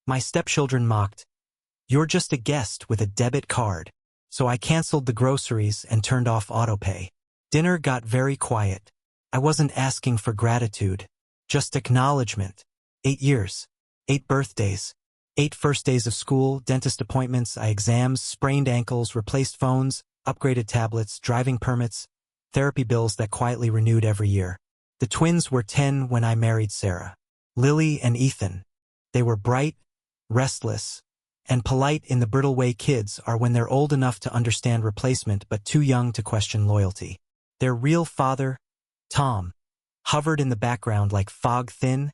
My stepchildren mocked, "You're just a guest with a debit card." So I canceled the groceries and turned off autopay. Dinner got very quiet. I wasn't asking for gratitude, just acknowledgement. 8 years, 8 birthdays, 8 first days of school, dentist appointments, eye exams, sprained ankles, replaced phones, upgraded tablets, driving permits, therapy bills that quietly renewed every year. The twins were 10 when I married Sarah. Lily and Ethan. They were bright, restless, and polite in the brittle way kids are when they're old enough to understand replacement but too young to question loyalty. Their real father, Tom, hovered in the background like fog, thin,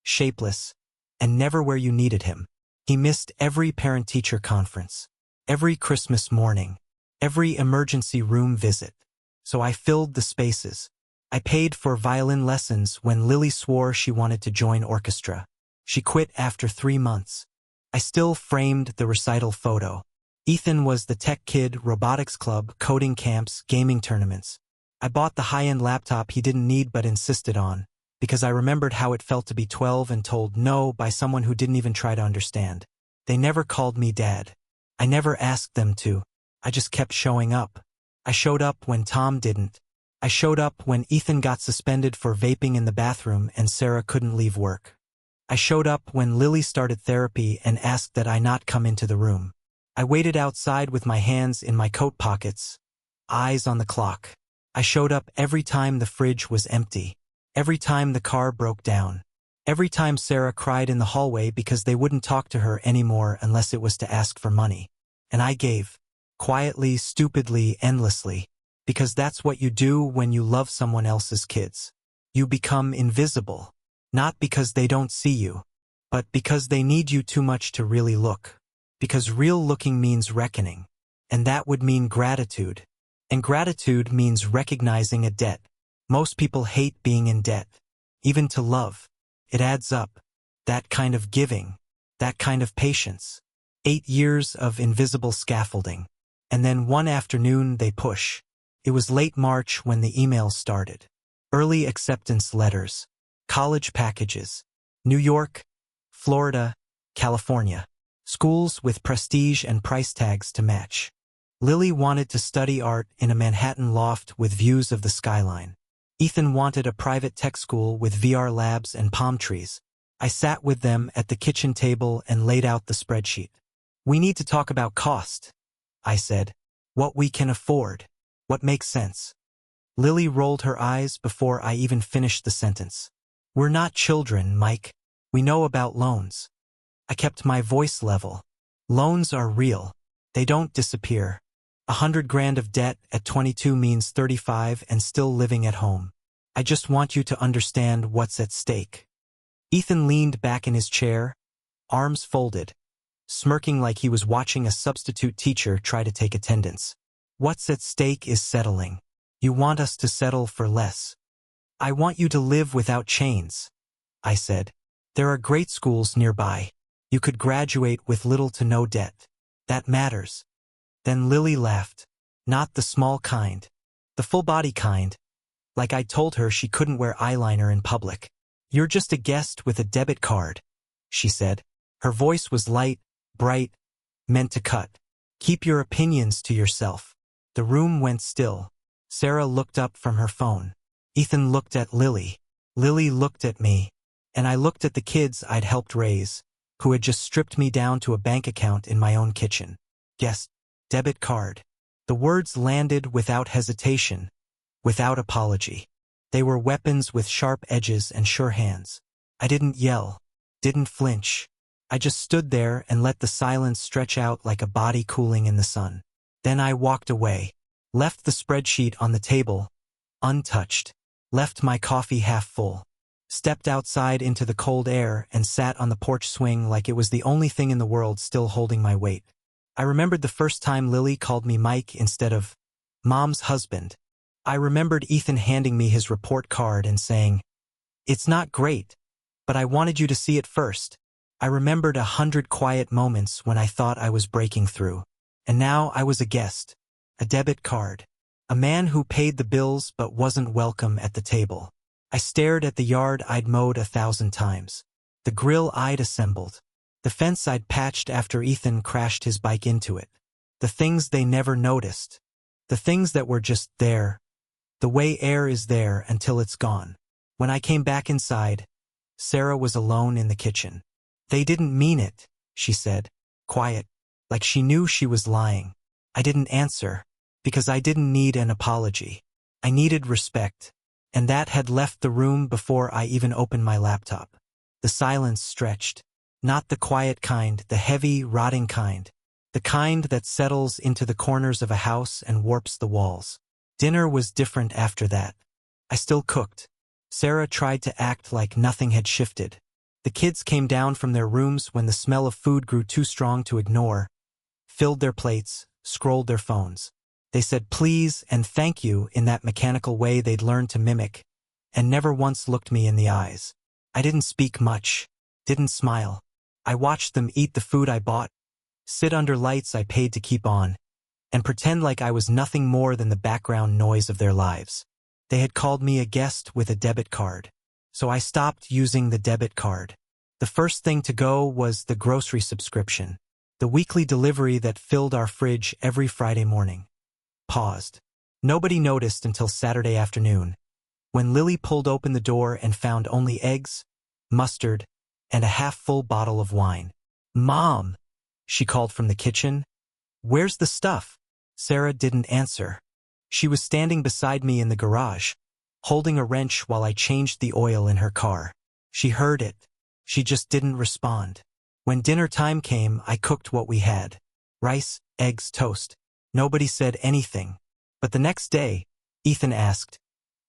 shapeless, and never where you needed him. He missed every parent-teacher conference, every Christmas morning, every emergency room visit. So I filled the spaces. I paid for violin lessons when Lily swore she wanted to join orchestra. She quit after 3 months. I still framed the recital photo. Ethan was the tech kid, robotics club, coding camps, gaming tournaments. I bought the high-end laptop he didn't need but insisted on, because I remembered how it felt to be 12 and told no by someone who didn't even try to understand. They never called me dad. I never asked them to. I just kept showing up. I showed up when Tom didn't. I showed up when Ethan got suspended for vaping in the bathroom and Sarah couldn't leave work. I showed up when Lily started therapy and asked that I not come into the room. I waited outside with my hands in my coat pockets, eyes on the clock. I showed up every time the fridge was empty, every time the car broke down, every time Sarah cried in the hallway because they wouldn't talk to her anymore unless it was to ask for money. And I gave, quietly, stupidly, endlessly, because that's what you do when you love someone else's kids. You become invisible. Not because they don't see you, but because they need you too much to really look. Because real looking means reckoning, and that would mean gratitude. And gratitude means recognizing a debt. Most people hate being in debt, even to love. It adds up. That kind of giving, that kind of patience. 8 years of invisible scaffolding. And then one afternoon they push. It was late March when the emails started. Early acceptance letters. College packages. New York, Florida, California. Schools with prestige and price tags to match. Lily wanted to study art in a Manhattan loft with views of the skyline. Ethan wanted a private tech school with VR labs and palm trees. I sat with them at the kitchen table and laid out the spreadsheet. "We need to talk about cost," I said. "What we can afford. What makes sense." Lily rolled her eyes before I even finished the sentence. "We're not children, Mike. We know about loans." I kept my voice level. Loans are real. They don't disappear. 100 grand of debt at 22 means 35 and still living at home. I just want you to understand what's at stake. Ethan leaned back in his chair, arms folded, smirking like he was watching a substitute teacher try to take attendance. "What's at stake is settling. You want us to settle for less. I want you to live without chains," I said. "There are great schools nearby. You could graduate with little to no debt. That matters." Then Lily laughed. Not the small kind. The full-body kind. Like I told her she couldn't wear eyeliner in public. "You're just a guest with a debit card," she said. Her voice was light, bright, meant to cut. "Keep your opinions to yourself." The room went still. Sarah looked up from her phone. Ethan looked at Lily. Lily looked at me. And I looked at the kids I'd helped raise, who had just stripped me down to a bank account in my own kitchen. Yes, debit card. The words landed without hesitation, without apology. They were weapons with sharp edges and sure hands. I didn't yell, didn't flinch. I just stood there and let the silence stretch out like a body cooling in the sun. Then I walked away, left the spreadsheet on the table, untouched, left my coffee half full, stepped outside into the cold air and sat on the porch swing like it was the only thing in the world still holding my weight. I remembered the first time Lily called me Mike instead of Mom's husband. I remembered Ethan handing me his report card and saying, "It's not great, but I wanted you to see it first." I remembered 100 quiet moments when I thought I was breaking through. And now I was a guest, a debit card, a man who paid the bills but wasn't welcome at the table. I stared at the yard I'd mowed 1,000 times, the grill I'd assembled, The fence I'd patched after Ethan crashed his bike into it. The things they never noticed. The things that were just there. The way air is there until it's gone. When I came back inside, Sarah was alone in the kitchen. "They didn't mean it," she said, quiet, like she knew she was lying. I didn't answer, because I didn't need an apology. I needed respect, and that had left the room before I even opened my laptop. The silence stretched. Not the quiet kind, the heavy, rotting kind. The kind that settles into the corners of a house and warps the walls. Dinner was different after that. I still cooked. Sarah tried to act like nothing had shifted. The kids came down from their rooms when the smell of food grew too strong to ignore, filled their plates, scrolled their phones. They said please and thank you in that mechanical way they'd learned to mimic, and never once looked me in the eyes. I didn't speak much, didn't smile. I watched them eat the food I bought, sit under lights I paid to keep on, and pretend like I was nothing more than the background noise of their lives. They had called me a guest with a debit card, so I stopped using the debit card. The first thing to go was the grocery subscription, the weekly delivery that filled our fridge every Friday morning. Paused. Nobody noticed until Saturday afternoon, when Lily pulled open the door and found only eggs, mustard, and a half-full bottle of wine. "Mom," she called from the kitchen. "Where's the stuff?" Sarah didn't answer. She was standing beside me in the garage, holding a wrench while I changed the oil in her car. She heard it. She just didn't respond. When dinner time came, I cooked what we had. Rice, eggs, toast. Nobody said anything. But the next day, Ethan asked,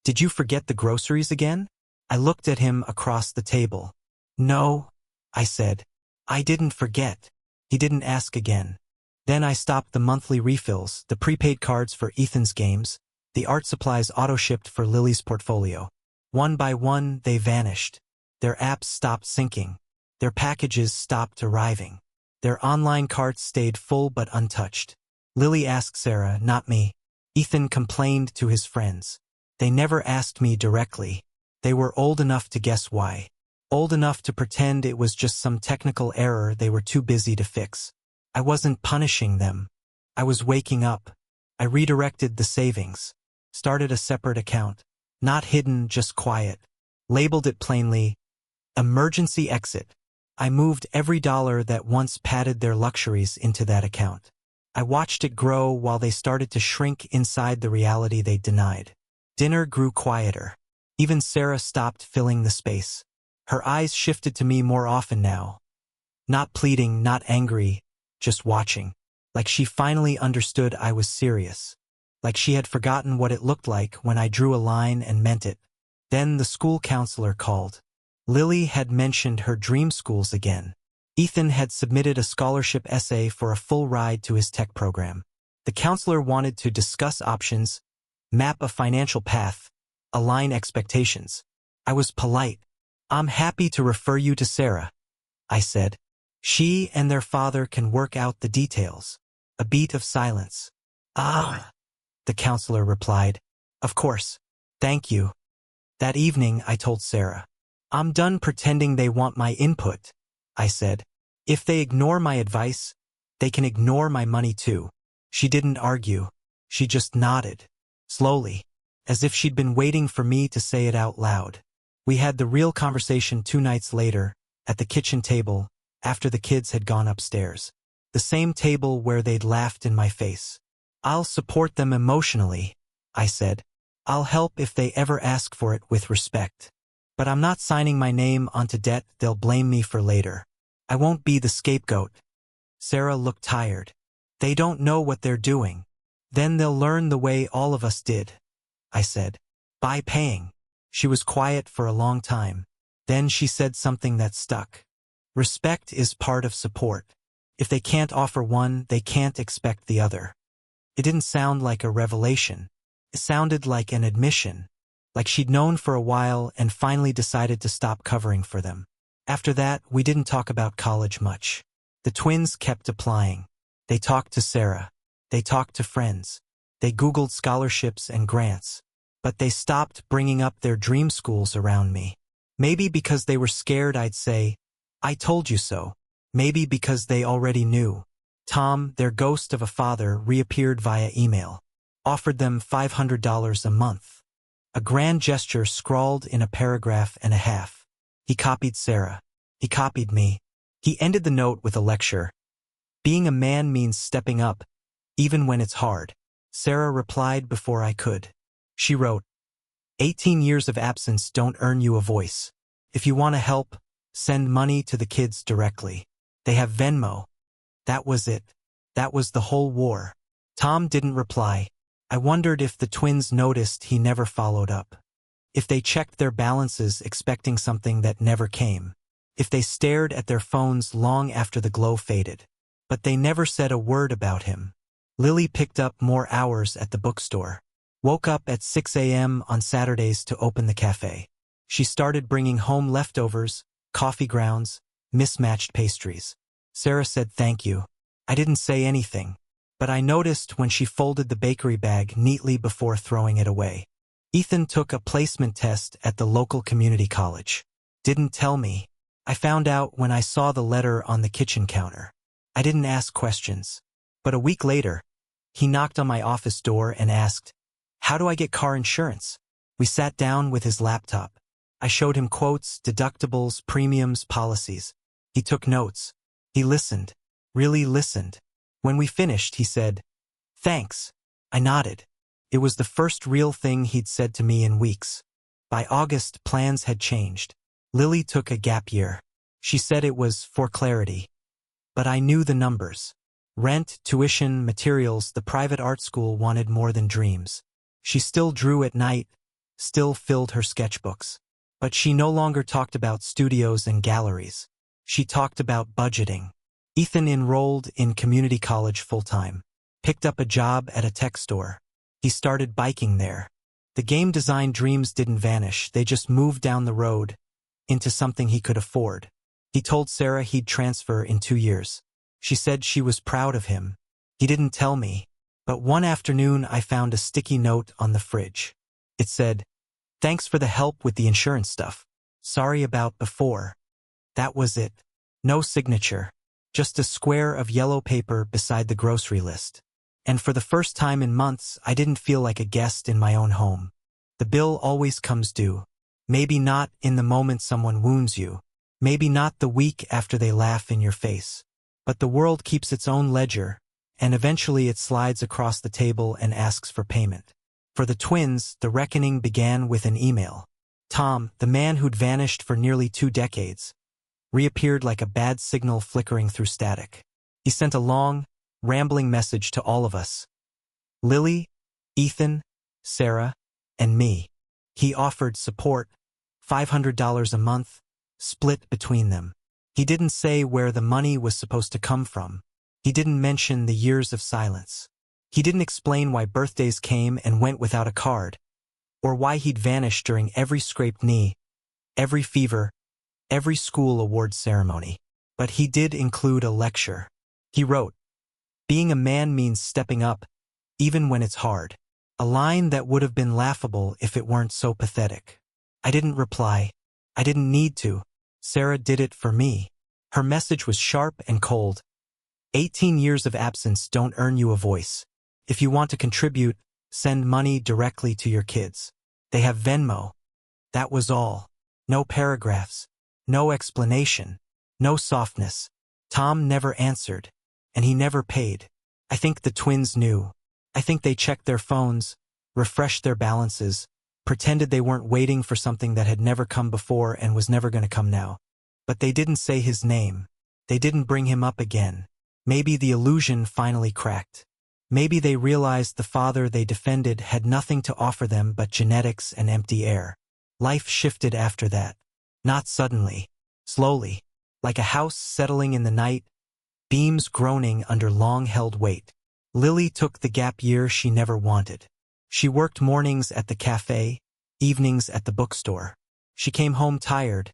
"Did you forget the groceries again?" I looked at him across the table. "No," I said. "I didn't forget." He didn't ask again. Then I stopped the monthly refills, the prepaid cards for Ethan's games, the art supplies auto-shipped for Lily's portfolio. One by one, they vanished. Their apps stopped syncing. Their packages stopped arriving. Their online carts stayed full but untouched. Lily asked Sarah, not me. Ethan complained to his friends. They never asked me directly. They were old enough to guess why. Old enough to pretend it was just some technical error they were too busy to fix. I wasn't punishing them. I was waking up. I redirected the savings. Started a separate account. Not hidden, just quiet. Labeled it plainly, emergency exit. I moved every dollar that once padded their luxuries into that account. I watched it grow while they started to shrink inside the reality they denied. Dinner grew quieter. Even Sarah stopped filling the space. Her eyes shifted to me more often now. Not pleading, not angry, just watching. Like she finally understood I was serious. Like she had forgotten what it looked like when I drew a line and meant it. Then the school counselor called. Lily had mentioned her dream schools again. Ethan had submitted a scholarship essay for a full ride to his tech program. The counselor wanted to discuss options, map a financial path, align expectations. I was polite. "I'm happy to refer you to Sarah," I said. "She and their father can work out the details." A beat of silence. "Ah," the counselor replied. "Of course. Thank you." That evening, I told Sarah. "I'm done pretending they want my input," I said. "If they ignore my advice, they can ignore my money too." She didn't argue. She just nodded, slowly, as if she'd been waiting for me to say it out loud. We had the real conversation 2 nights later, at the kitchen table, after the kids had gone upstairs. The same table where they'd laughed in my face. "I'll support them emotionally," I said. "I'll help if they ever ask for it with respect. But I'm not signing my name onto debt they'll blame me for later. I won't be the scapegoat." Sarah looked tired. "They don't know what they're doing. Then they'll learn the way all of us did," I said. "By paying." She was quiet for a long time. Then she said something that stuck. "Respect is part of support. If they can't offer one, they can't expect the other." It didn't sound like a revelation. It sounded like an admission. Like she'd known for a while and finally decided to stop covering for them. After that, we didn't talk about college much. The twins kept applying. They talked to Sarah. They talked to friends. They Googled scholarships and grants. But they stopped bringing up their dream schools around me. Maybe because they were scared I'd say, "I told you so." Maybe because they already knew. Tom, their ghost of a father, reappeared via email. Offered them $500 a month. A grand gesture scrawled in a paragraph and a half. He copied Sarah. He copied me. He ended the note with a lecture. Being a man means stepping up, even when it's hard. Sarah replied before I could. She wrote, 18 years of absence don't earn you a voice. If you want to help, send money to the kids directly. They have Venmo. That was it. That was the whole war. Tom didn't reply. I wondered if the twins noticed he never followed up. If they checked their balances expecting something that never came. If they stared at their phones long after the glow faded. But they never said a word about him. Lily picked up more hours at the bookstore. Woke up at 6 a.m. on Saturdays to open the cafe. She started bringing home leftovers, coffee grounds, mismatched pastries. Sarah said thank you. I didn't say anything, but I noticed when she folded the bakery bag neatly before throwing it away. Ethan took a placement test at the local community college. Didn't tell me. I found out when I saw the letter on the kitchen counter. I didn't ask questions. But a week later, he knocked on my office door and asked, "How do I get car insurance?" We sat down with his laptop. I showed him quotes, deductibles, premiums, policies. He took notes. He listened. Really listened. When we finished, he said, "Thanks." I nodded. It was the first real thing he'd said to me in weeks. By August, plans had changed. Lily took a gap year. She said it was for clarity. But I knew the numbers. Rent, tuition, materials, the private art school wanted more than dreams. She still drew at night, still filled her sketchbooks. But she no longer talked about studios and galleries. She talked about budgeting. Ethan enrolled in community college full-time. Picked up a job at a tech store. He started biking there. The game design dreams didn't vanish, they just moved down the road into something he could afford. He told Sarah he'd transfer in 2 years. She said she was proud of him. He didn't tell me. But one afternoon I found a sticky note on the fridge. It said, "Thanks for the help with the insurance stuff. Sorry about before." That was it. No signature. Just a square of yellow paper beside the grocery list. And for the first time in months, I didn't feel like a guest in my own home. The bill always comes due. Maybe not in the moment someone wounds you. Maybe not the week after they laugh in your face. But the world keeps its own ledger, and eventually it slides across the table and asks for payment. For the twins, the reckoning began with an email. Tom, the man who'd vanished for nearly 2 decades, reappeared like a bad signal flickering through static. He sent a long, rambling message to all of us. Lily, Ethan, Sarah, and me. He offered support, $500 a month, split between them. He didn't say where the money was supposed to come from. He didn't mention the years of silence. He didn't explain why birthdays came and went without a card, or why he'd vanished during every scraped knee, every fever, every school awards ceremony. But he did include a lecture. He wrote, "Being a man means stepping up, even when it's hard." A line that would have been laughable if it weren't so pathetic. I didn't reply. I didn't need to. Sarah did it for me. Her message was sharp and cold. 18 years of absence don't earn you a voice. If you want to contribute, send money directly to your kids. They have Venmo. That was all. No paragraphs. No explanation. No softness. Tom never answered. And he never paid. I think the twins knew. I think they checked their phones, refreshed their balances, pretended they weren't waiting for something that had never come before and was never going to come now. But they didn't say his name. They didn't bring him up again. Maybe the illusion finally cracked. Maybe they realized the father they defended had nothing to offer them but genetics and empty air. Life shifted after that. Not suddenly. Slowly. Like a house settling in the night, beams groaning under long-held weight. Lily took the gap year she never wanted. She worked mornings at the cafe, evenings at the bookstore. She came home tired,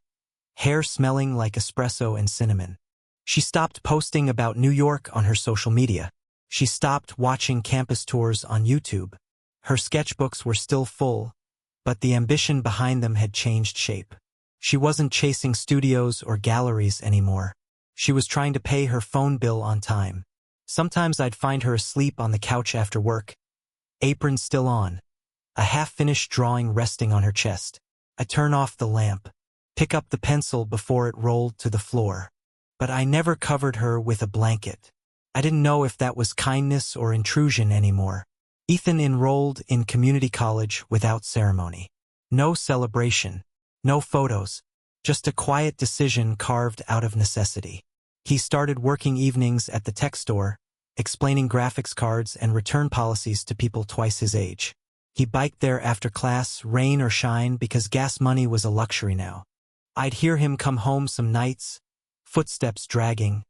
hair smelling like espresso and cinnamon. She stopped posting about New York on her social media. She stopped watching campus tours on YouTube. Her sketchbooks were still full, but the ambition behind them had changed shape. She wasn't chasing studios or galleries anymore. She was trying to pay her phone bill on time. Sometimes I'd find her asleep on the couch after work, apron still on, a half-finished drawing resting on her chest. I turn off the lamp, pick up the pencil before it rolled to the floor. But I never covered her with a blanket. I didn't know if that was kindness or intrusion anymore. Ethan enrolled in community college without ceremony. No celebration, no photos, just a quiet decision carved out of necessity. He started working evenings at the tech store, explaining graphics cards and return policies to people twice his age. He biked there after class, rain or shine, because gas money was a luxury now. I'd hear him come home some nights, footsteps dragging,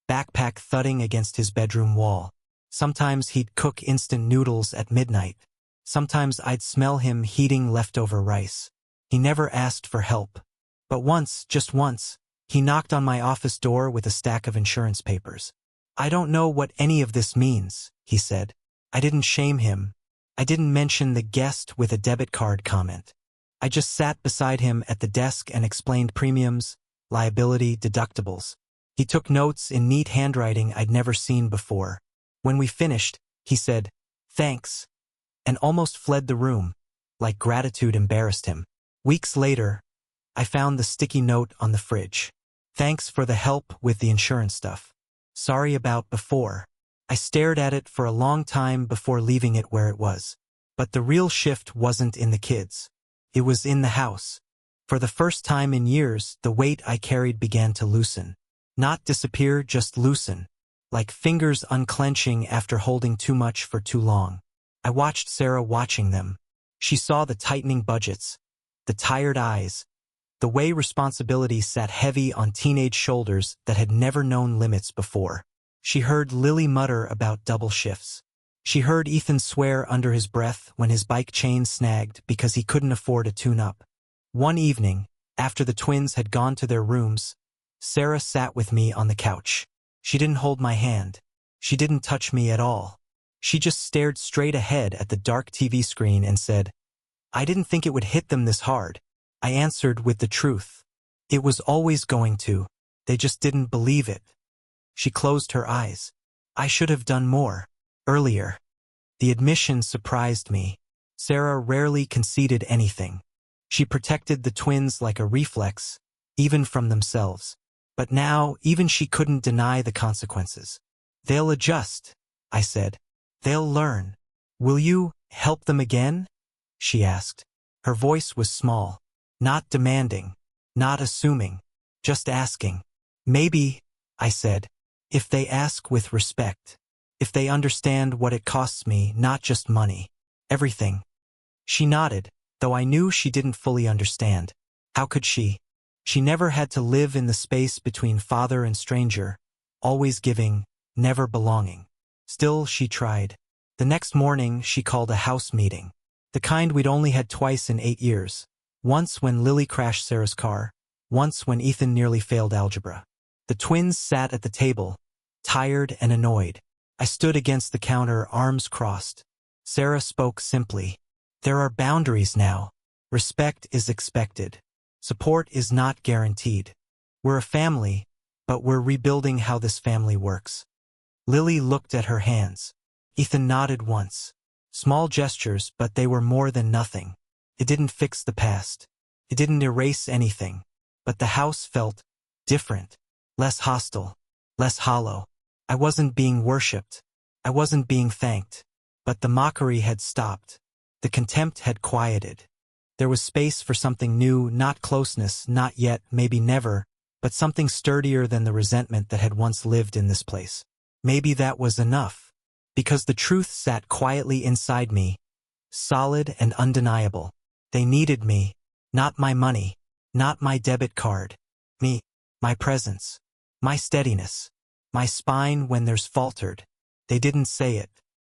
backpack thudding against his bedroom wall. Sometimes he'd cook instant noodles at midnight. Sometimes I'd smell him heating leftover rice. He never asked for help. But once, just once, he knocked on my office door with a stack of insurance papers. "I don't know what any of this means," he said. I didn't shame him. I didn't mention the guest with a debit card comment. I just sat beside him at the desk and explained premiums, liability, deductibles. He took notes in neat handwriting I'd never seen before. When we finished, he said, "Thanks," and almost fled the room, like gratitude embarrassed him. Weeks later, I found the sticky note on the fridge. "Thanks for the help with the insurance stuff. Sorry about before." I stared at it for a long time before leaving it where it was. But the real shift wasn't in the kids. It was in the house. For the first time in years, the weight I carried began to loosen. Not disappear, just loosen. Like fingers unclenching after holding too much for too long. I watched Sarah watching them. She saw the tightening budgets, the tired eyes, the way responsibility sat heavy on teenage shoulders that had never known limits before. She heard Lily mutter about double shifts. She heard Ethan swear under his breath when his bike chain snagged because he couldn't afford a tune-up. One evening, after the twins had gone to their rooms, Sarah sat with me on the couch. She didn't hold my hand. She didn't touch me at all. She just stared straight ahead at the dark TV screen and said, "I didn't think it would hit them this hard." I answered with the truth. It was always going to. They just didn't believe it. She closed her eyes. I should have done more. Earlier. The admission surprised me. Sarah rarely conceded anything. She protected the twins like a reflex, even from themselves. But now, even she couldn't deny the consequences. "They'll adjust," I said. "They'll learn." "Will you help them again?" she asked. Her voice was small, not demanding, not assuming, just asking. "Maybe," I said, "if they ask with respect. If they understand what it costs me, not just money. Everything." She nodded, though I knew she didn't fully understand. How could she? She never had to live in the space between father and stranger, always giving, never belonging. Still, she tried. The next morning, she called a house meeting. The kind we'd only had twice in 8 years. Once when Lily crashed Sarah's car, once when Ethan nearly failed algebra. The twins sat at the table, tired and annoyed. I stood against the counter, arms crossed. Sarah spoke simply. "There are boundaries now. Respect is expected. Support is not guaranteed. We're a family, but we're rebuilding how this family works." Lily looked at her hands. Ethan nodded once. Small gestures, but they were more than nothing. It didn't fix the past. It didn't erase anything. But the house felt different, less hostile, less hollow. I wasn't being worshipped. I wasn't being thanked. But the mockery had stopped. The contempt had quieted. There was space for something new, not closeness, not yet, maybe never, but something sturdier than the resentment that had once lived in this place. Maybe that was enough. Because the truth sat quietly inside me, solid and undeniable. They needed me, not my money, not my debit card. Me, my presence, my steadiness, my spine when there's faltered. They didn't say it,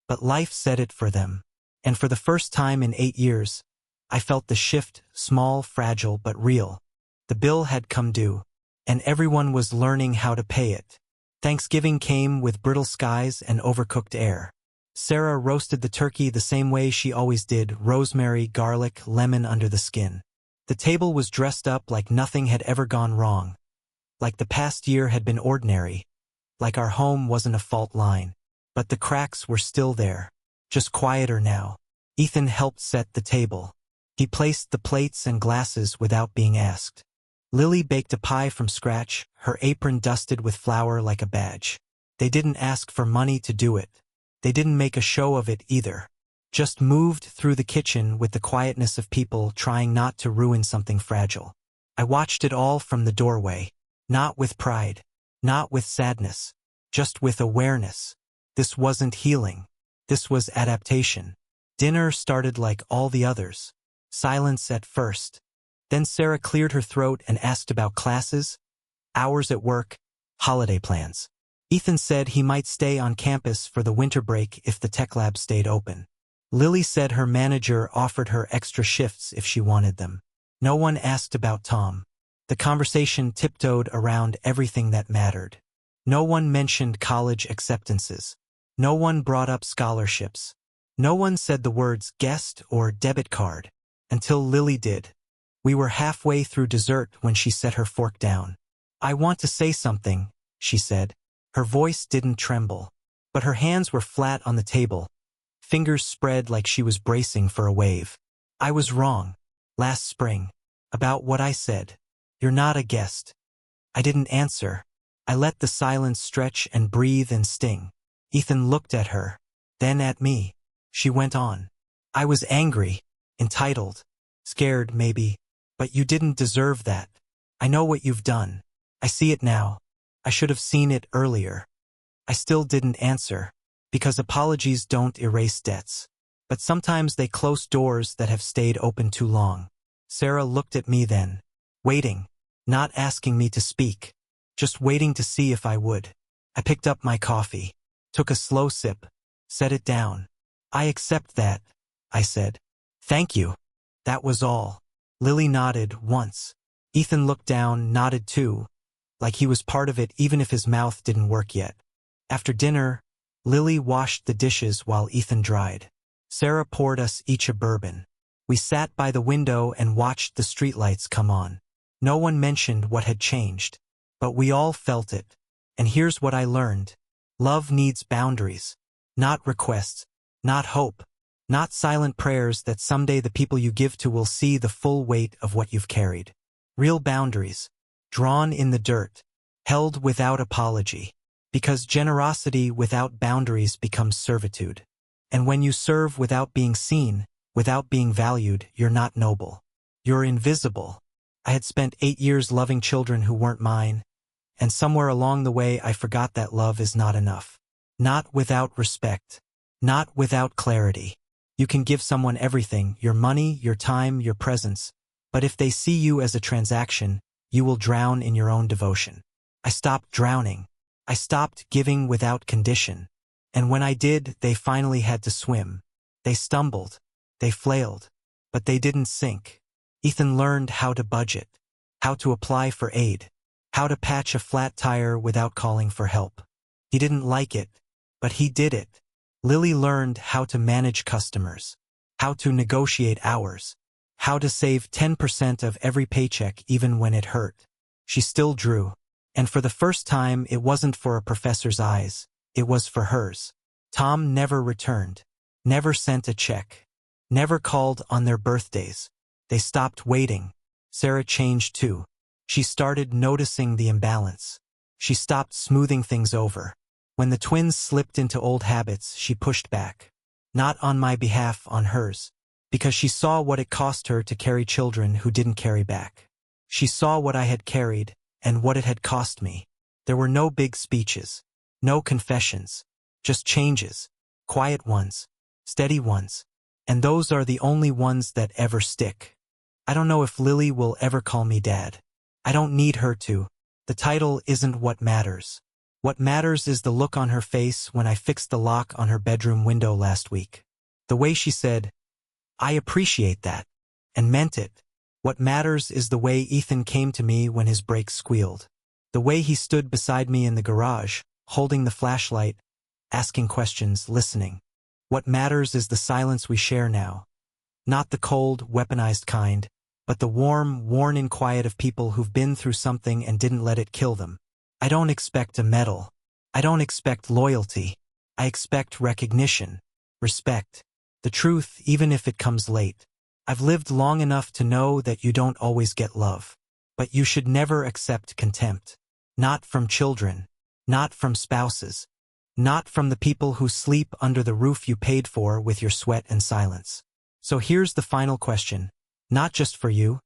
but life said it for them. And for the first time in 8 years, I felt the shift, small, fragile, but real. The bill had come due, and everyone was learning how to pay it. Thanksgiving came with brittle skies and overcooked air. Sarah roasted the turkey the same way she always did, rosemary, garlic, lemon under the skin. The table was dressed up like nothing had ever gone wrong. Like the past year had been ordinary, like our home wasn't a fault line. But the cracks were still there, just quieter now. Ethan helped set the table. He placed the plates and glasses without being asked. Lily baked a pie from scratch, her apron dusted with flour like a badge. They didn't ask for money to do it. They didn't make a show of it either. Just moved through the kitchen with the quietness of people trying not to ruin something fragile. I watched it all from the doorway. Not with pride. Not with sadness. Just with awareness. This wasn't healing. This was adaptation. Dinner started like all the others. Silence at first. Then Sarah cleared her throat and asked about classes, hours at work, holiday plans. Ethan said he might stay on campus for the winter break if the tech lab stayed open. Lily said her manager offered her extra shifts if she wanted them. No one asked about Tom. The conversation tiptoed around everything that mattered. No one mentioned college acceptances. No one brought up scholarships. No one said the words guest or debit card. Until Lily did. We were halfway through dessert when she set her fork down. "I want to say something," she said. Her voice didn't tremble, but her hands were flat on the table, fingers spread like she was bracing for a wave. "I was wrong. Last spring. About what I said. You're not a guest." I didn't answer. I let the silence stretch and breathe and sting. Ethan looked at her, then at me. She went on. "I was angry, entitled, scared maybe, but you didn't deserve that. I know what you've done. I see it now. I should have seen it earlier." I still didn't answer, because apologies don't erase debts. But sometimes they close doors that have stayed open too long. Sarah looked at me then, waiting, not asking me to speak, just waiting to see if I would. I picked up my coffee, took a slow sip, set it down. "I accept that," I said. "Thank you." That was all. Lily nodded once. Ethan looked down, nodded too, like he was part of it even if his mouth didn't work yet. After dinner, Lily washed the dishes while Ethan dried. Sarah poured us each a bourbon. We sat by the window and watched the streetlights come on. No one mentioned what had changed, but we all felt it. And here's what I learned. Love needs boundaries, not requests, not hope, not silent prayers that someday the people you give to will see the full weight of what you've carried. Real boundaries, drawn in the dirt, held without apology. Because generosity without boundaries becomes servitude. And when you serve without being seen, without being valued, you're not noble. You're invisible. I had spent 8 years loving children who weren't mine, and somewhere along the way I forgot that love is not enough. Not without respect. Not without clarity. You can give someone everything, your money, your time, your presence, but if they see you as a transaction, you will drown in your own devotion. I stopped drowning. I stopped giving without condition. And when I did, they finally had to swim. They stumbled. They flailed. But they didn't sink. Ethan learned how to budget, how to apply for aid, how to patch a flat tire without calling for help. He didn't like it, but he did it. Lily learned how to manage customers, how to negotiate hours, how to save 10% of every paycheck even when it hurt. She still drew. And for the first time, it wasn't for a professor's eyes, it was for hers. Tom never returned, never sent a check, never called on their birthdays. They stopped waiting. Sarah changed too. She started noticing the imbalance. She stopped smoothing things over. When the twins slipped into old habits, she pushed back. Not on my behalf, on hers. Because she saw what it cost her to carry children who didn't carry back. She saw what I had carried, and what it had cost me. There were no big speeches, no confessions, just changes, quiet ones, steady ones, and those are the only ones that ever stick. I don't know if Lily will ever call me Dad. I don't need her to. The title isn't what matters. What matters is the look on her face when I fixed the lock on her bedroom window last week. The way she said, "I appreciate that," and meant it. What matters is the way Ethan came to me when his brakes squealed. The way he stood beside me in the garage, holding the flashlight, asking questions, listening. What matters is the silence we share now. Not the cold, weaponized kind, but the warm, worn-in quiet of people who've been through something and didn't let it kill them. I don't expect a medal. I don't expect loyalty. I expect recognition, respect, the truth even if it comes late. I've lived long enough to know that you don't always get love. But you should never accept contempt. Not from children. Not from spouses. Not from the people who sleep under the roof you paid for with your sweat and silence. So here's the final question. Not just for you,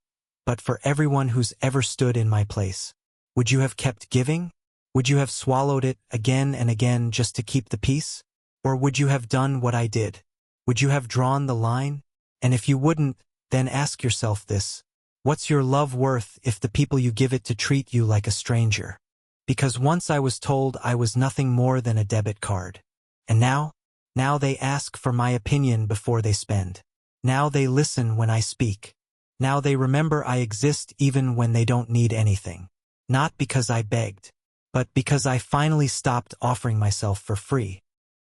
but for everyone who's ever stood in my place. Would you have kept giving? Would you have swallowed it again and again just to keep the peace? Or would you have done what I did? Would you have drawn the line? And if you wouldn't, then ask yourself this. What's your love worth if the people you give it to treat you like a stranger? Because once I was told I was nothing more than a debit card. And now they ask for my opinion before they spend. Now they listen when I speak. Now they remember I exist even when they don't need anything. Not because I begged, but because I finally stopped offering myself for free.